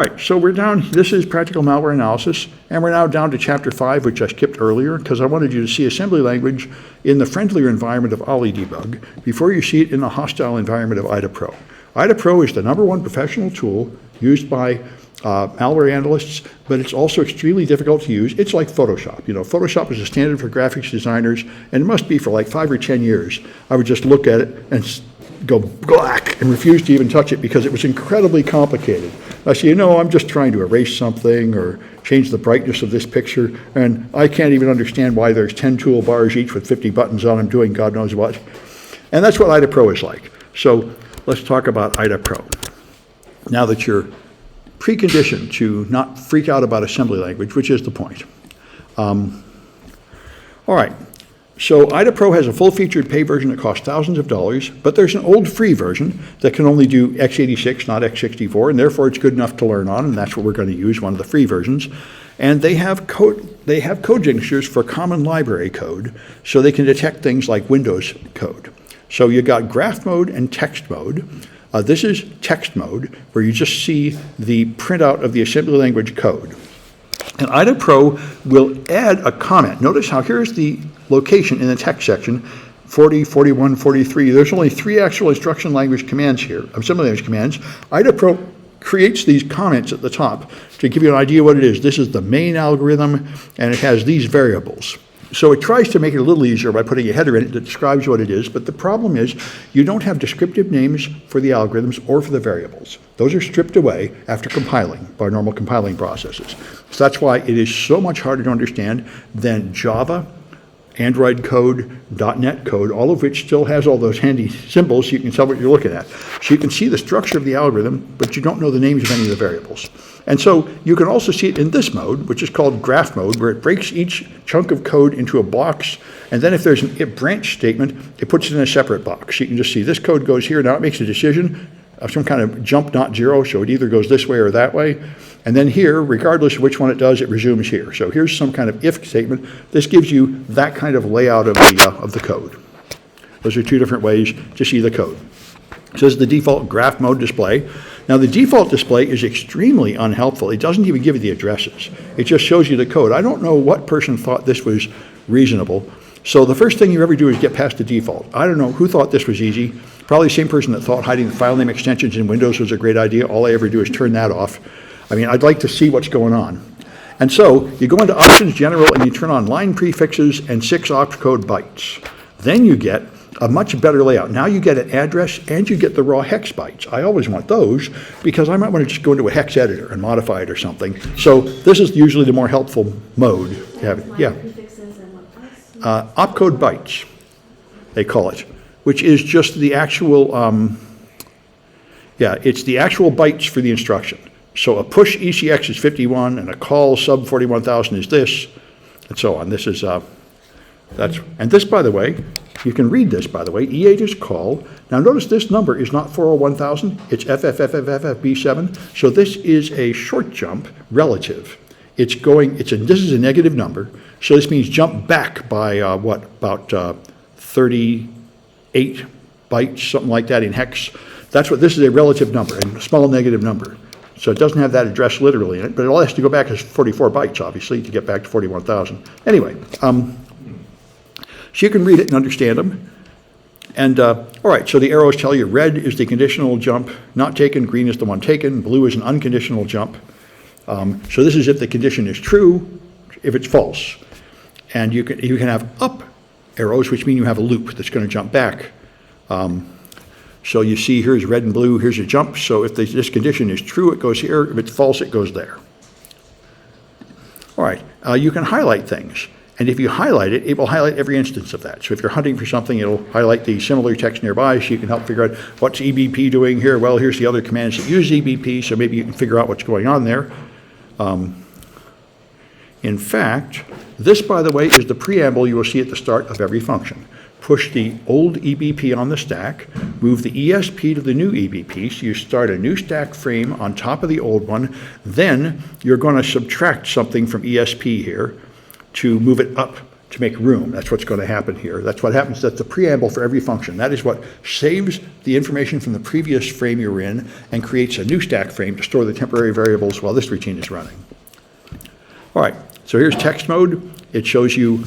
All right, so we're down, this is practical malware analysis, and we're now down to chapter 5, which I skipped earlier, because I wanted you to see assembly language in the friendlier environment of Ollie debug before you see it in the hostile environment of IDA-Pro. IDA-Pro is the #1 professional tool used by malware analysts, but it's also extremely difficult to use. It's like Photoshop. You know, Photoshop is a standard for graphics designers, and it must be for like 5 or 10 years. I would just look at it and go black and refuse to even touch it because it was incredibly complicated. I say, you know, I'm just trying to erase something or change the brightness of this picture, and I can't even understand why there's 10 toolbars each with 50 buttons on them doing God knows what. And that's what IDA-Pro is like. So let's talk about IDA-Pro. Now that you're preconditioned to not freak out about assembly language, which is the point. All right. So IDA-Pro has a full-featured pay version that costs thousands of dollars, but there's an old free version that can only do x86, not x64, and therefore it's good enough to learn on, and that's what we're going to use, one of the free versions. And they have code signatures for common library code, so they can detect things like Windows code. So you got graph mode and text mode. This is text mode, where you just see the printout of the assembly language code. And IDA-Pro will add a comment. Notice how here's the location in the text section, 40, 41, 43. There's only 3 actual instruction language commands here, assembly language commands. IDA-Pro creates these comments at the top to give you an idea what it is. This is the main algorithm, and it has these variables. So it tries to make it a little easier by putting a header in it that describes what it is, but the problem is you don't have descriptive names for the algorithms or for the variables. Those are stripped away after compiling by normal compiling processes. So that's why it is so much harder to understand than Java, Android code, .NET code, all of which still has all those handy symbols so you can tell what you're looking at. So you can see the structure of the algorithm, but you don't know the names of any of the variables. And so you can also see it in this mode, which is called graph mode, where it breaks each chunk of code into a box, and then if there's a branch statement, it puts it in a separate box. You can just see this code goes here, now it makes a decision of some kind of jump not zero, so it either goes this way or that way. And then here, regardless of which one it does, it resumes here. So here's some kind of if statement. This gives you that kind of layout of the code. Those are 2 different ways to see the code. So this is the default graph mode display. Now the default display is extremely unhelpful. It doesn't even give you the addresses. It just shows you the code. I don't know what person thought this was reasonable. So the first thing you ever do is get past the default. I don't know who thought this was easy. Probably the same person that thought hiding the file name extensions in Windows was a great idea. All I ever do is turn that off. I mean, I'd like to see what's going on. And so you go into Options General and you turn on line prefixes and 6 opcode bytes. Then you get a much better layout. Now you get an address and you get the raw hex bytes. I always want those because I might want to just go into a hex editor and modify it or something. So this is usually the more helpful mode. Yeah. Opcode bytes, they call it, which is just the actual, it's the actual bytes for the instruction. So a push ECX is 51 and a call sub 41,000 is this, and so on. This is, and this, by the way, you can read this, by the way, E8 is call. Now notice this number is not 401,000, it's FFFFFB7. So this is a short jump relative. This is a negative number. So this means jump back by about 38 bytes, something like that in hex. That's what this is, a relative number, a small negative number. So it doesn't have that address literally in it, but it all has to go back as 44 bytes, obviously, to get back to 41,000. Anyway, so you can read it and understand them. And all right, so the arrows tell you red is the conditional jump, not taken, green is the one taken, blue is an unconditional jump. So this is if the condition is true, if it's false. And you can have up arrows, which mean you have a loop that's going to jump back. So you see here's red and blue, here's a jump. So if this condition is true, it goes here. If it's false, it goes there. All right, you can highlight things. And if you highlight it, it will highlight every instance of that. So if you're hunting for something, it'll highlight the similar text nearby so you can help figure out what's EBP doing here. Well, here's the other commands that use EBP, so maybe you can figure out what's going on there. In fact, this, by the way, is the preamble you will see at the start of every function. Push the old EBP on the stack, move the ESP to the new EBP, so you start a new stack frame on top of the old one, then you're going to subtract something from ESP here to move it up to make room. That's what's going to happen here. That's what happens. That's the preamble for every function. That is what saves the information from the previous frame you're in and creates a new stack frame to store the temporary variables while this routine is running. All right, so here's text mode. It shows you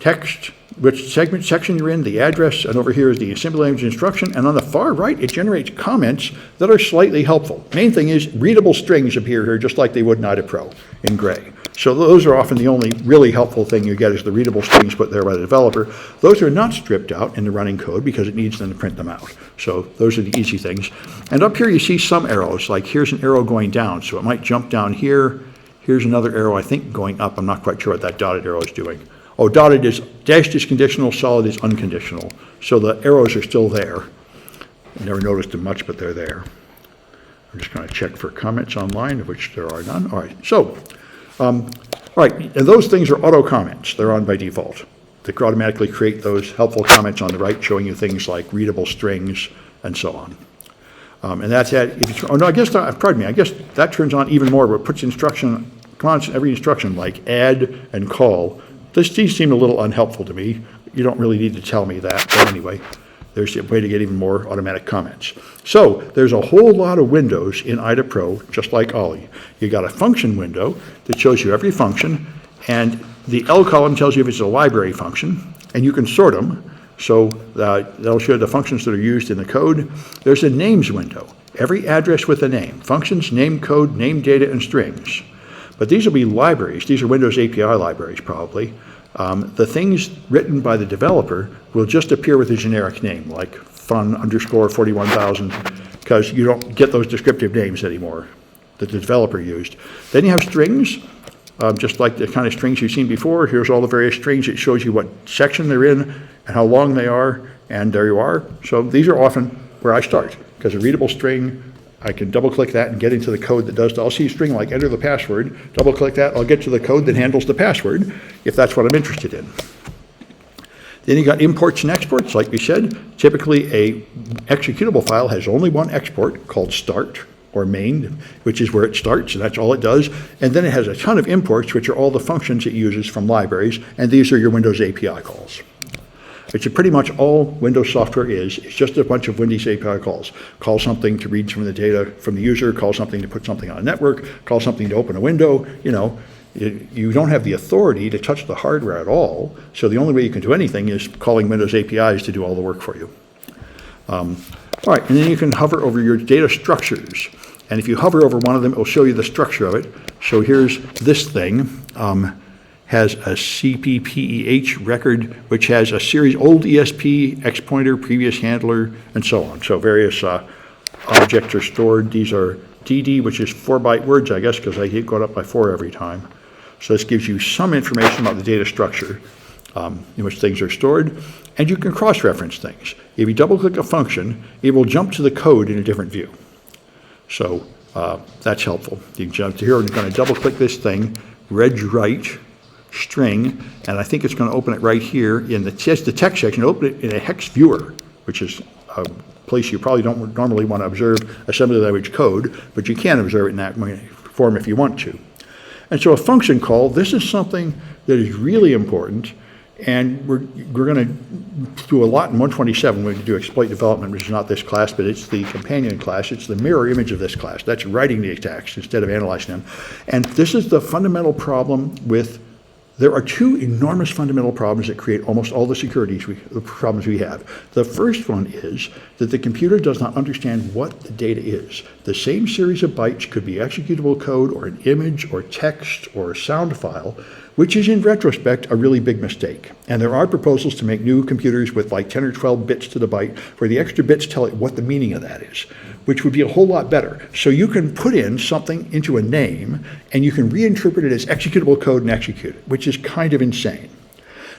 text, which section you're in, the address, and over here is the assembly language instruction, and on the far right, it generates comments that are slightly helpful. Main thing is readable strings appear here just like they would in IDA Pro in gray. So those are often the only really helpful thing you get is the readable strings put there by the developer. Those are not stripped out in the running code because it needs them to print them out. So those are the easy things. And up here you see some arrows, like here's an arrow going down, so it might jump down here. Here's another arrow, I think, going up. I'm not quite sure what that dotted arrow is doing. Oh, dotted is, dashed is conditional, solid is unconditional. So the arrows are still there. I never noticed them much, but they're there. I'm just going to check for comments online, of which there are none. All right, so, all right, and those things are auto comments. They're on by default. They automatically create those helpful comments on the right, showing you things like readable strings and so on. And that's it. Oh no, I guess, pardon me, I guess that turns on even more, but puts commands in every instruction like add and call. These seem a little unhelpful to me. You don't really need to tell me that, but anyway, there's a way to get even more automatic comments. So there's a whole lot of windows in IDA Pro, just like Ollie. You got a function window that shows you every function, and the L column tells you if it's a library function, and you can sort them. So that'll show the functions that are used in the code. There's a names window, every address with a name, functions, name code, name data, and strings. But these will be libraries. These are Windows API libraries, probably. The things written by the developer will just appear with a generic name, like fun_41000, because you don't get those descriptive names anymore that the developer used. Then you have strings, just like the kind of strings you've seen before. Here's all the various strings. It shows you what section they're in and how long they are, and there you are. So these are often where I start, because a readable string, I can double-click that and get into the code that does the, I'll see a string like enter the password, double-click that, I'll get to the code that handles the password, if that's what I'm interested in. Then you got imports and exports, like we said. Typically, a executable file has only one export called start or main, which is where it starts, and that's all it does. And then it has a ton of imports, which are all the functions it uses from libraries, and these are your Windows API calls. It's pretty much all Windows software is. It's just a bunch of Windows API calls. Call something to read from the data from the user, call something to put something on a network, call something to open a window. You know, you don't have the authority to touch the hardware at all, so the only way you can do anything is calling Windows APIs to do all the work for you. All right, and then you can hover over your data structures. And if you hover over one of them, it will show you the structure of it. So here's this thing. Has a CPPEH record, which has a series, old ESP, X pointer, previous handler, and so on. So various objects are stored. These are DD, which is 4-byte words, I guess, because I keep going up by 4 every time. So this gives you some information about the data structure in which things are stored. And you can cross-reference things. If you double-click a function, it will jump to the code in a different view. So that's helpful. You can jump to here, and you're going to double-click this thing, reg write, string, and I think it's going to open it right here in the text section. Open it in a hex viewer, which is a place you probably don't normally want to observe assembly language code, but you can observe it in that form if you want to. And so a function call, this is something that is really important, and we're going to do a lot in 127 when we do exploit development, which is not this class, but it's the companion class. It's the mirror image of this class. That's writing the attacks instead of analyzing them. And this is the fundamental problem with there are two enormous fundamental problems that create almost all the the problems we have. The first one is that the computer does not understand what the data is. The same series of bytes could be executable code or an image or text or a sound file, which is in retrospect a really big mistake. And there are proposals to make new computers with like 10 or 12 bits to the byte where the extra bits tell it what the meaning of that is, which would be a whole lot better. So you can put in something into a name and you can reinterpret it as executable code and execute it, which is kind of insane.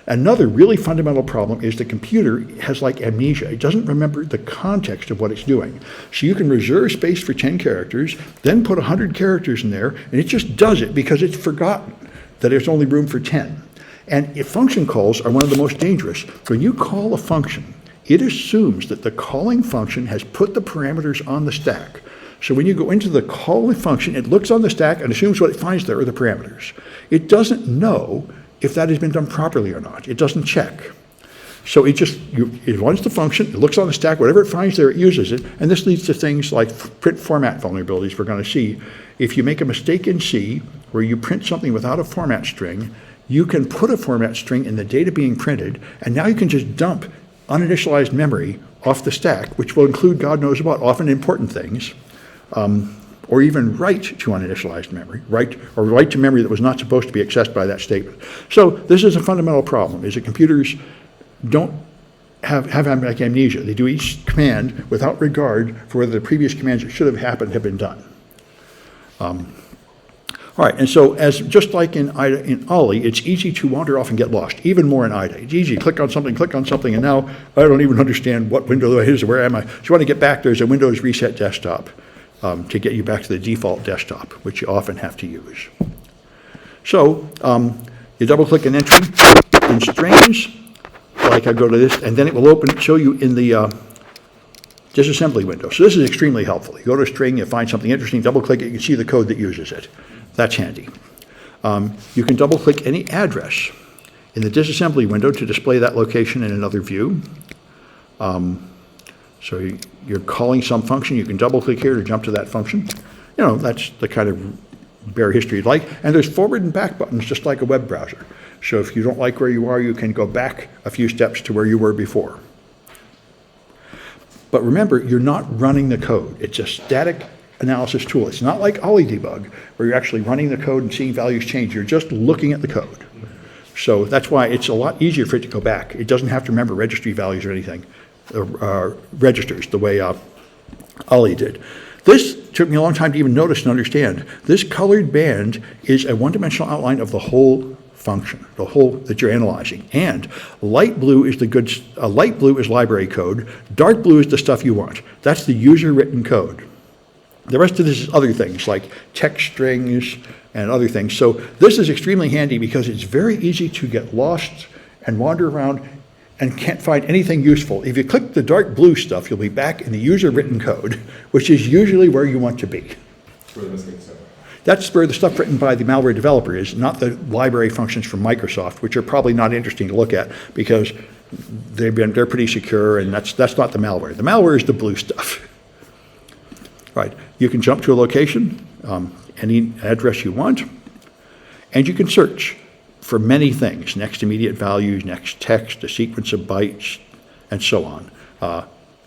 Another really fundamental problem is the computer has like amnesia. It doesn't remember the context of what it's doing. So you can reserve space for 10 characters, then put 100 characters in there, and it just does it because it's forgotten that there's only room for 10. And if function calls are one of the most dangerous. When you call a function, it assumes that the calling function has put the parameters on the stack. So when you go into the calling function, it looks on the stack and assumes what it finds there are the parameters. It doesn't know if that has been done properly or not. It doesn't check. So it runs the function, it looks on the stack, whatever it finds there, it uses it, and this leads to things like print format vulnerabilities we're going to see. If you make a mistake in C, where you print something without a format string, you can put a format string in the data being printed, and now you can just dump uninitialized memory off the stack, which will include God knows what, often important things, or even write to uninitialized memory, write to memory that was not supposed to be accessed by that statement. So this is a fundamental problem, is that computers don't have like amnesia. They do each command without regard for whether the previous commands that should have happened have been done. All right, and so just like in Ollie, it's easy to wander off and get lost, even more in IDA. It's easy, click on something, and now I don't even understand what window it is, where am I? So you want to get back, there's a Windows Reset Desktop to get you back to the default desktop, which you often have to use. So you double-click an entry in strings, like I go to this, and then it will show you in the disassembly window. So this is extremely helpful. You go to a string, you find something interesting, double-click it, you can see the code that uses it. That's handy. You can double-click any address in the disassembly window to display that location in another view. So you're calling some function, you can double-click here to jump to that function. You know, that's the kind of bare history you'd like. And there's forward and back buttons, just like a web browser. So if you don't like where you are, you can go back a few steps to where you were before. But remember, you're not running the code. It's a static analysis tool. It's not like Ollie debug, where you're actually running the code and seeing values change. You're just looking at the code. So that's why it's a lot easier for it to go back. It doesn't have to remember registry values or anything, registers, the way Ollie did. This took me a long time to even notice and understand. This colored band is a one-dimensional outline of the whole function, the whole that you're analyzing. And light blue is light blue is library code. Dark blue is the stuff you want. That's the user-written code. The rest of this is other things like text strings and other things. So this is extremely handy because it's very easy to get lost and wander around and can't find anything useful. If you click the dark blue stuff, you'll be back in the user-written code, which is usually where you want to be. That's where the stuff written by the malware developer is, not the library functions from Microsoft, which are probably not interesting to look at because they're pretty secure, and that's not the malware. The malware is the blue stuff. Right, you can jump to a location, any address you want, and you can search for many things: next immediate values, next text, a sequence of bytes, and so on,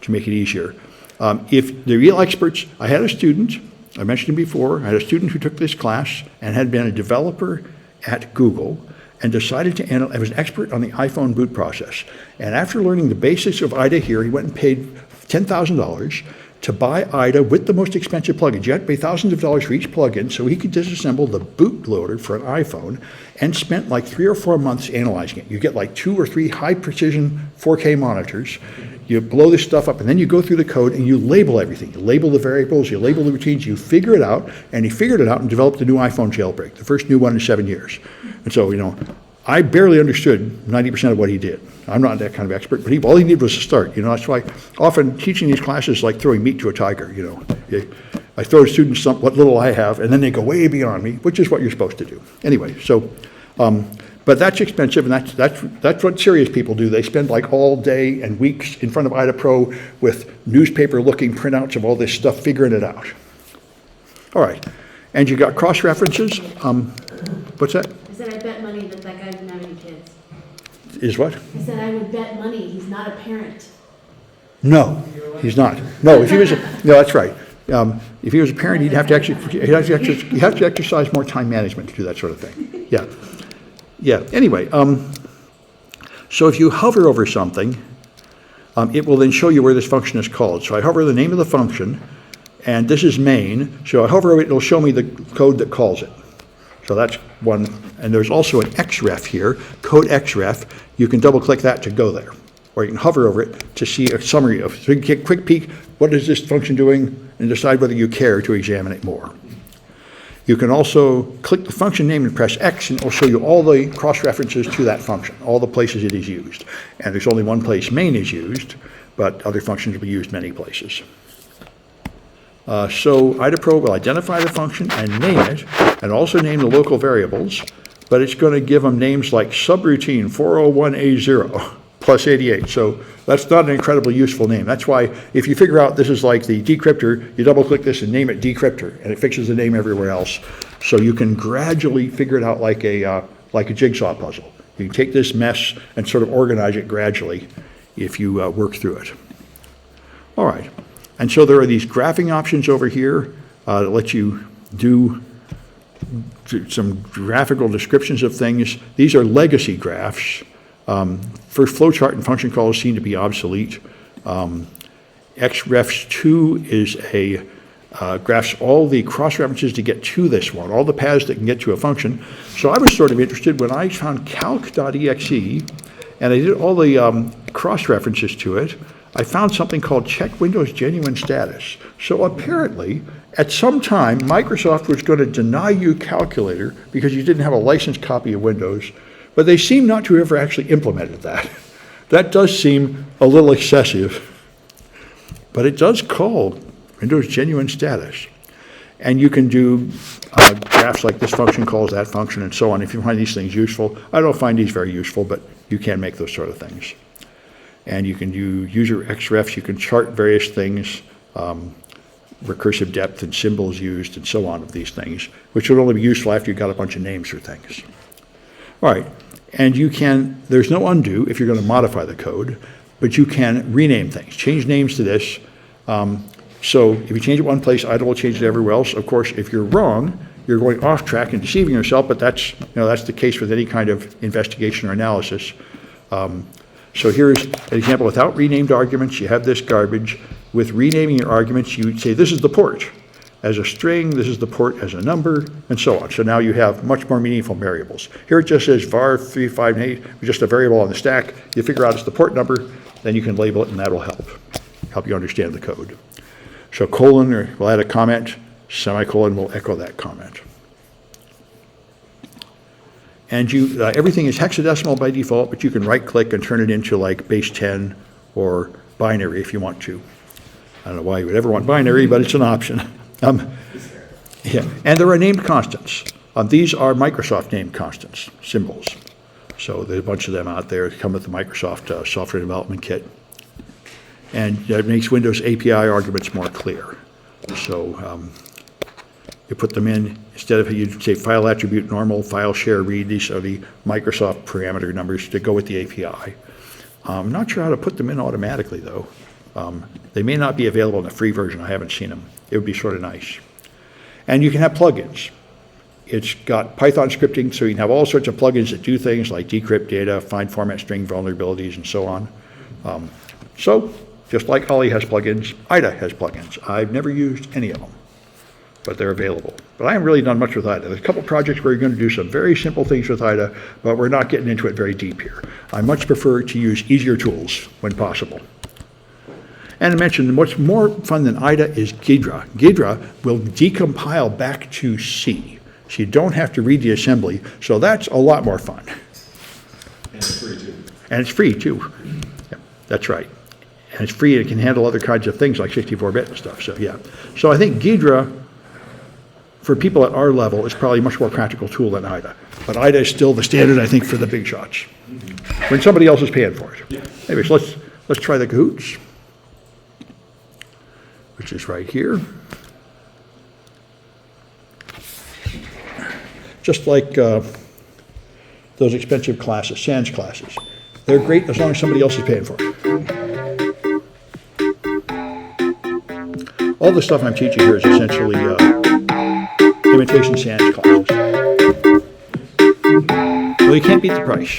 to make it easier. If the real experts, I had a student, I mentioned him before, I had a student who took this class and had been a developer at Google and decided to analyze, was an expert on the iPhone boot process. And after learning the basics of IDA here, he went and paid $10,000 to buy IDA with the most expensive plugins. You had to pay thousands of dollars for each plugin so he could disassemble the bootloader for an iPhone, and spent like 3 or 4 months analyzing it. You get like 2 or 3 high precision 4K monitors. You blow this stuff up, and then you go through the code and you label everything. You label the variables, you label the routines, you figure it out, and he figured it out and developed a new iPhone jailbreak, the first new one in 7 years. And so, you know, I barely understood 90% of what he did. I'm not that kind of expert, but all he needed was a start. You know, that's why often teaching these classes is like throwing meat to a tiger. You know, I throw students what little I have, and then they go way beyond me, which is what you're supposed to do. Anyway, so, but that's expensive, and that's what serious people do. They spend like all day and weeks in front of IDA Pro with newspaper-looking printouts of all this stuff, figuring it out. All right, and you got cross-references. What's that? I said I bet money that guy didn't have any kids. Is what? I said I would bet money he's not a parent. No, he's not. No, if he was, no, that's right. If he was a parent, he'd have to exercise more time management to do that sort of thing. Yeah, yeah. Anyway, so if you hover over something, it will then show you where this function is called. So I hover the name of the function, and this is main. So I hover over it, it'll show me the code that calls it. So that's one, and there's also an xref here, code xref. You can double click that to go there, or you can hover over it to see a summary of, so you can get a quick peek, what is this function doing, and decide whether you care to examine it more. You can also click the function name and press X, and it will show you all the cross-references to that function, all the places it is used. And there's only one place main is used, but other functions will be used many places. So IDA Pro will identify the function and name it, and also name the local variables, but it's going to give them names like subroutine 401A0 plus 88. So that's not an incredibly useful name. That's why if you figure out this is like the decryptor, you double click this and name it decryptor, and it fixes the name everywhere else. So you can gradually figure it out like a jigsaw puzzle. You can take this mess and sort of organize it gradually if you work through it. All right, and so there are these graphing options over here that let you do some graphical descriptions of things. These are legacy graphs. First, flowchart and function calls seem to be obsolete. XRefs2 is graphs all the cross-references to get to this one, all the paths that can get to a function. So I was sort of interested when I found calc.exe, and I did all the cross-references to it. I found something called check Windows genuine status. So apparently, at some time, Microsoft was going to deny you Calculator because you didn't have a licensed copy of Windows, but they seem not to have ever actually implemented that. That does seem a little excessive, but it does call Windows genuine status. And you can do graphs like this function calls that function and so on if you find these things useful. I don't find these very useful, but you can make those sort of things. And you can do user xrefs, you can chart various things, recursive depth and symbols used and so on of these things, which would only be useful after you got a bunch of names for things. All right, and you can, there's no undo if you're going to modify the code, but you can rename things, change names to this. So if you change it one place, idle will change it everywhere else. Of course, if you're wrong, you're going off track and deceiving yourself, but that's the case with any kind of investigation or analysis. So here's an example without renamed arguments. You have this garbage. With renaming your arguments, you say this is the port as a string, this is the port as a number, and so on. So now you have much more meaningful variables. Here it just says var 358, just a variable on the stack. You figure out it's the port number, then you can label it, and that'll help you understand the code. So colon will add a comment, semicolon will echo that comment. And everything is hexadecimal by default, but you can right-click and turn it into like base 10 or binary if you want to. I don't know why you would ever want binary, but it's an option. Yeah, and there are named constants. These are Microsoft named constants, symbols. So there's a bunch of them out there that come with the Microsoft Software Development Kit. And it makes Windows API arguments more clear. So you put them in, instead of you say file attribute normal, file share read, these are the Microsoft parameter numbers to go with the API. I'm not sure how to put them in automatically though. They may not be available in the free version, I haven't seen them. It would be sort of nice. And you can have plugins. It's got Python scripting, so you can have all sorts of plugins that do things like decrypt data, find format string vulnerabilities, and so on. So, just like Ollie has plugins, IDA has plugins. I've never used any of them, but they're available. But I haven't really done much with IDA. There's a couple projects where you're going to do some very simple things with IDA, but we're not getting into it very deep here. I much prefer to use easier tools when possible. And I mentioned what's more fun than IDA is Ghidra. Ghidra will decompile back to C. So you don't have to read the assembly, so that's a lot more fun. And it's free too. And it's free too. Yeah, that's right. And it's free and it can handle other kinds of things like 64-bit and stuff, so yeah. So I think Ghidra, for people at our level, is probably a much more practical tool than IDA. But IDA is still the standard, I think, for the big shots. When somebody else is paying for it. Yeah. Anyways, let's try the Cahoots, which is right here. Just like those expensive classes, SANS classes. They're great as long as somebody else is paying for it. All the stuff I'm teaching here is essentially imitation SANS classes. Well, you can't beat the price.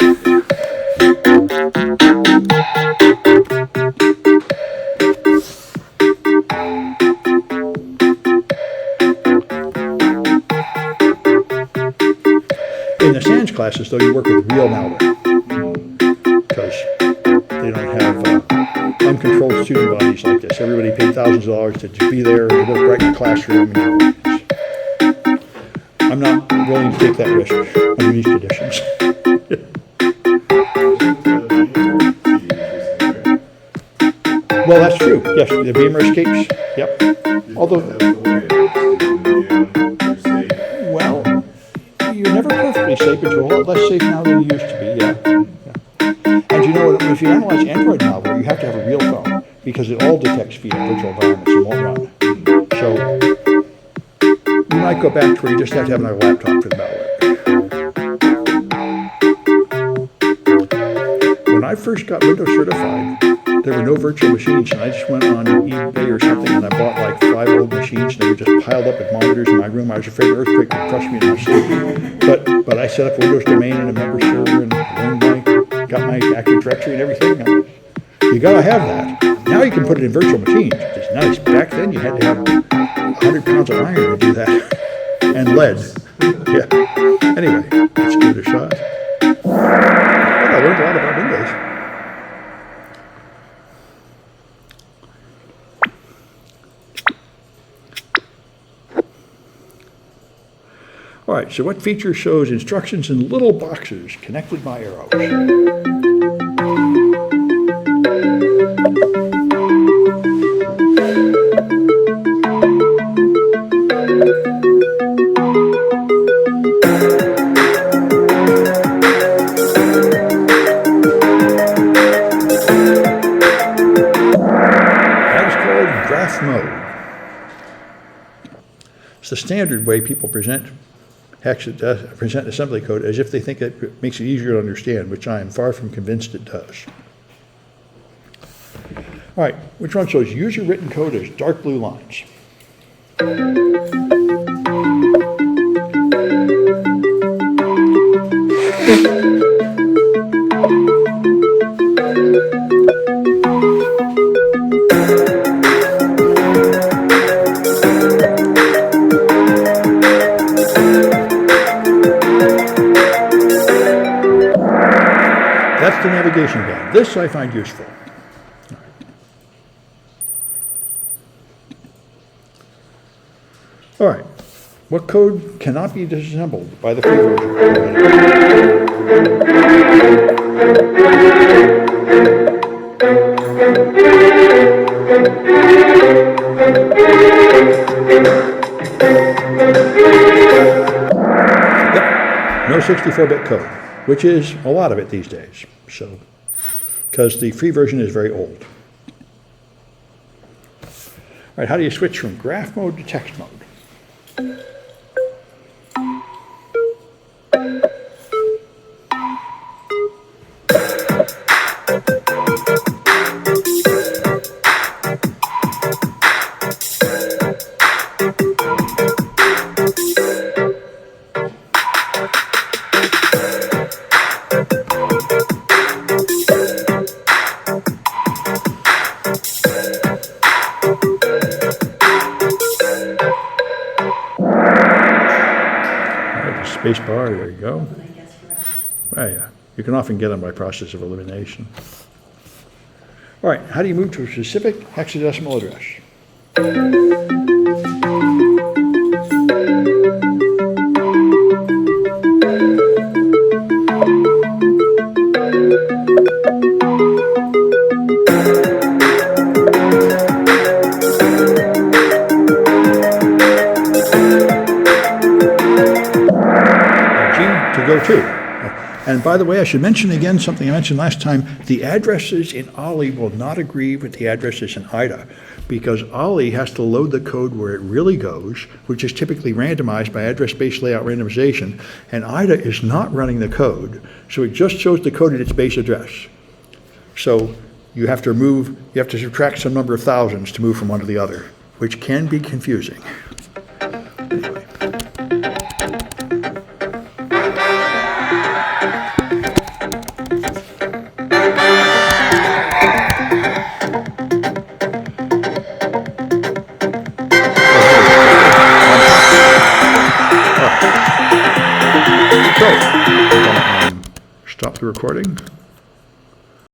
In the SANS classes, though, you work with real malware because they don't have uncontrolled student bodies like this. Everybody paid thousands of dollars to be there and work right in the classroom. I'm not willing to take that risk under these conditions. Well, that's true. Yes, the Beamer escapes. Yep. Although, well, you're never perfectly relatively safe, but it's a lot less safe now than it used to be, yeah. And you know what, if you analyze Android malware, you have to have a real phone, because it all detects via virtual environments and won't run. So you might go back to where you just have to have another laptop for the malware. When I first got Windows certified, there were no virtual machines, and I just went on eBay or something, and I bought like 5 old machines, and they were just piled up with monitors in my room. I was afraid an earthquake would crush me in my sleep. But I set up a Windows domain and a member server, and got my Active Directory and everything. And you gotta have that. Now you can put it in virtual machines, which is nice. Back then you had to have 100 pounds of iron to do that, and lead. Yeah. Anyway, let's give it a shot. Well, I learned a lot about Windows. All right, so what feature shows instructions in little boxes connected by arrows? That is called graph mode. It's the standard way people present assembly code, as if they think it makes it easier to understand, which I am far from convinced it does. All right, which one shows user-written code as dark blue lines? That's the navigation guide. This I find useful. All right. What code cannot be disassembled by the free version? Yep. No 64-bit code, which is a lot of it these days. So, because the free version is very old. All right, how do you switch from graph mode to text mode? Space bar, there you go. Oh, yeah. You can often get them by process of elimination. All right, how do you move to a specific hexadecimal address? To go to. And by the way, I should mention again something I mentioned last time. The addresses in Ollie will not agree with the addresses in IDA, because Ollie has to load the code where it really goes, which is typically randomized by address-based layout randomization, and IDA is not running the code, so it just shows the code at its base address. So you have to subtract some number of thousands to move from one to the other, which can be confusing. Anyway. So, stop the recording.